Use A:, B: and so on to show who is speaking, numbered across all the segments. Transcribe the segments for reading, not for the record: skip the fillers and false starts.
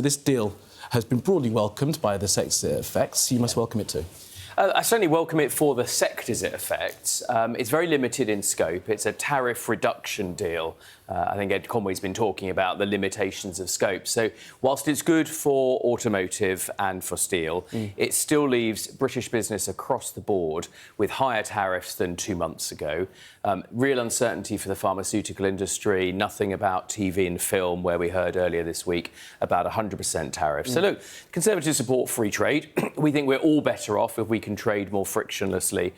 A: This deal has been broadly welcomed by the sectors it affects. You must welcome it too.
B: I certainly welcome it for the sectors it affects. It's very limited in scope. It's a tariff reduction deal. I think Ed Conway's been talking about the limitations of scope. So whilst it's good for automotive and for steel, it still leaves British business across the board with higher tariffs than 2 months ago. Real uncertainty for the pharmaceutical industry, nothing about TV and film, where we heard earlier this week about 100% tariffs. So look, Conservatives support free trade. We think we're all better off if we can trade more frictionlessly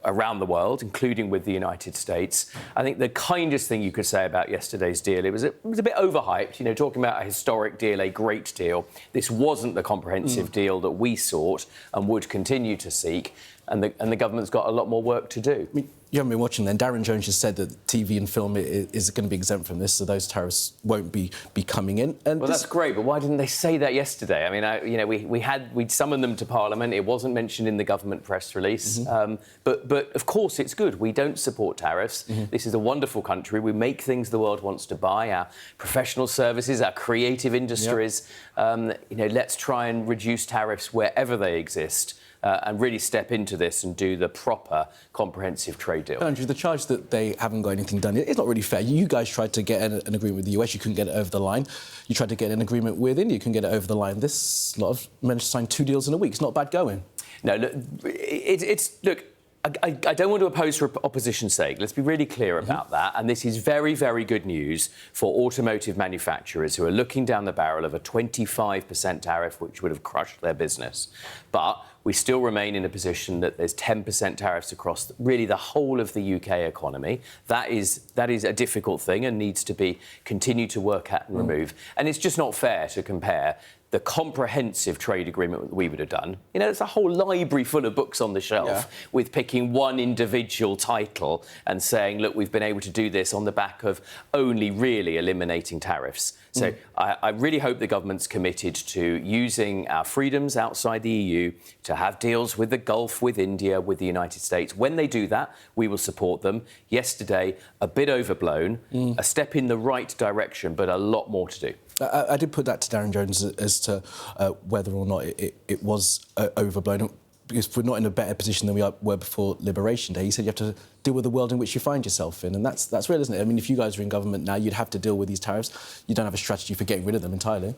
B: around the world, including with the United States. I think the kindest thing you could say about yesterday's deal, it was a bit overhyped, you know, talking about a historic deal, a great deal. This wasn't the comprehensive deal that we sought and would continue to seek, and the government's got a lot more work to do.
A: I mean, you haven't been watching then. Darren Jones has said that TV and film is going to be exempt from this, so those tariffs won't be coming in. And
B: well, that's great, but why didn't they say that yesterday? I mean, we'd summoned them to Parliament. It wasn't mentioned in the government press release. But of course it's good. We don't support tariffs. This is a wonderful country. We make things the world wants to buy. Our professional services, our creative industries. Let's try and reduce tariffs wherever they exist. And really step into this and do the proper comprehensive trade deal.
A: Andrew, the charge that they haven't got anything done, it's not really fair. You guys tried to get an agreement with the US, you couldn't get it over the line. You tried to get an agreement with India, you couldn't get it over the line. This lot have managed to sign 2 deals in a week. It's not bad going.
B: No, look, I don't want to oppose for opposition's sake. Let's be really clear about that. And this is very, very good news for automotive manufacturers who are looking down the barrel of a 25% tariff, which would have crushed their business. But we still remain in a position that there's 10% tariffs across really the whole of the UK economy. That is a difficult thing and needs to be continued to work at and remove. And it's just not fair to compare the comprehensive trade agreement that we would have done. You know, there's a whole library full of books on the shelf with picking one individual title and saying, look, we've been able to do this on the back of only really eliminating tariffs. So I really hope the government's committed to using our freedoms outside the EU to have deals with the Gulf, with India, with the United States. When they do that, we will support them. Yesterday, a bit overblown, a step in the right direction, but a lot more to do.
A: I did put that to Darren Jones as to whether or not it was overblown, because we're not in a better position than we were before Liberation Day. He said you have to deal with the world in which you find yourself in, and that's real, isn't it? I mean, if you guys are in government now, you'd have to deal with these tariffs. You don't have a strategy for getting rid of them entirely.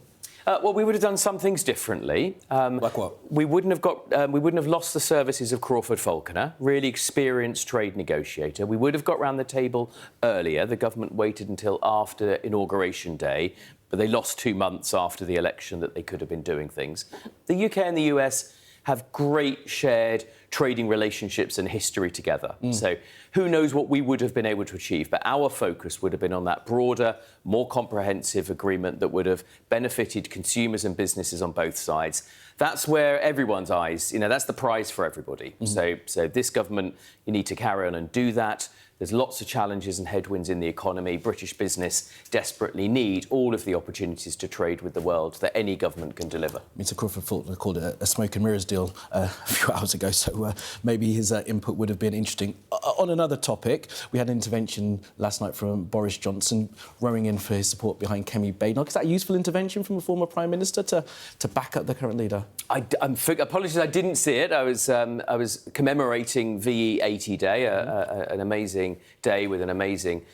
B: Well, we would have done some things differently.
A: Like what?
B: We wouldn't have lost the services of Crawford Falconer, really experienced trade negotiator. We would have got round the table earlier. The government waited until after Inauguration Day, but they lost 2 months after the election that they could have been doing things. The UK and the US have great shared trading relationships and history together. So who knows what we would have been able to achieve, but our focus would have been on that broader, more comprehensive agreement that would have benefited consumers and businesses on both sides. That's where everyone's eyes, that's the prize for everybody. So this government, you need to carry on and do that. There's lots of challenges and headwinds in the economy. British business desperately need all of the opportunities to trade with the world that any government can deliver.
A: Mr. Crawford Faulkner called it a smoke and mirrors deal a few hours ago, so maybe his input would have been interesting. On another topic, we had an intervention last night from Boris Johnson, rowing in for his support behind Kemi Badenoch. Is that a useful intervention from a former Prime Minister to back up the current leader?
B: Apologies, I didn't see it. I was commemorating VE 80 Day, an amazing day with an amazing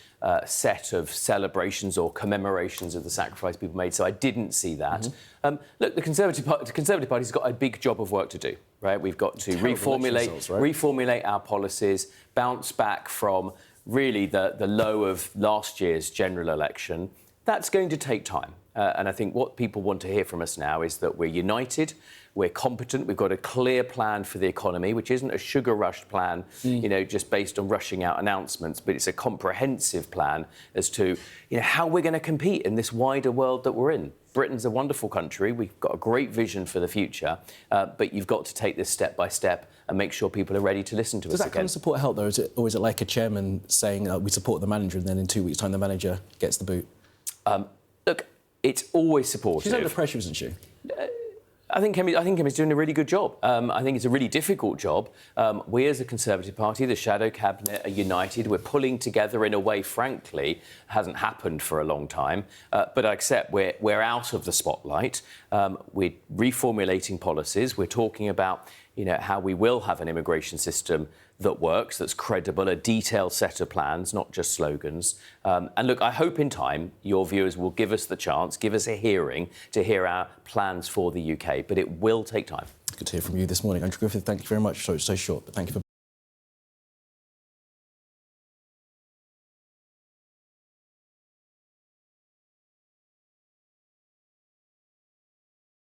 B: set of celebrations or commemorations of the sacrifice people made, so I didn't see that. Look, the Conservative Party's got a big job of work to do, right? We've got to reformulate our policies, bounce back from really the low of last year's general election. That's going to take time. And I think what people want to hear from us now is that we're united, we're competent, we've got a clear plan for the economy, which isn't a sugar rush plan, just based on rushing out announcements, but it's a comprehensive plan as to, how we're going to compete in this wider world that we're in. Britain's a wonderful country, we've got a great vision for the future, but you've got to take this step by step and make sure people are ready to listen to us again.
A: Does that kind of support help, though, or is it like a chairman saying, we support the manager, and then in 2 weeks' time the manager gets the boot?
B: Look, it's always supportive.
A: She's under pressure, isn't she?
B: I think Kemi's doing a really good job. I think it's a really difficult job. We, as a Conservative Party, the shadow cabinet, are united. We're pulling together in a way, frankly, hasn't happened for a long time. But I accept we're out of the spotlight. We're reformulating policies. We're talking about, how we will have an immigration system that works, that's credible, a detailed set of plans, not just slogans. And look, I hope in time your viewers will give us the chance, give us a hearing to hear our plans for the UK, but it will take time.
A: Good to hear from you this morning. Andrew Griffith, thank you very much. So short, but thank you for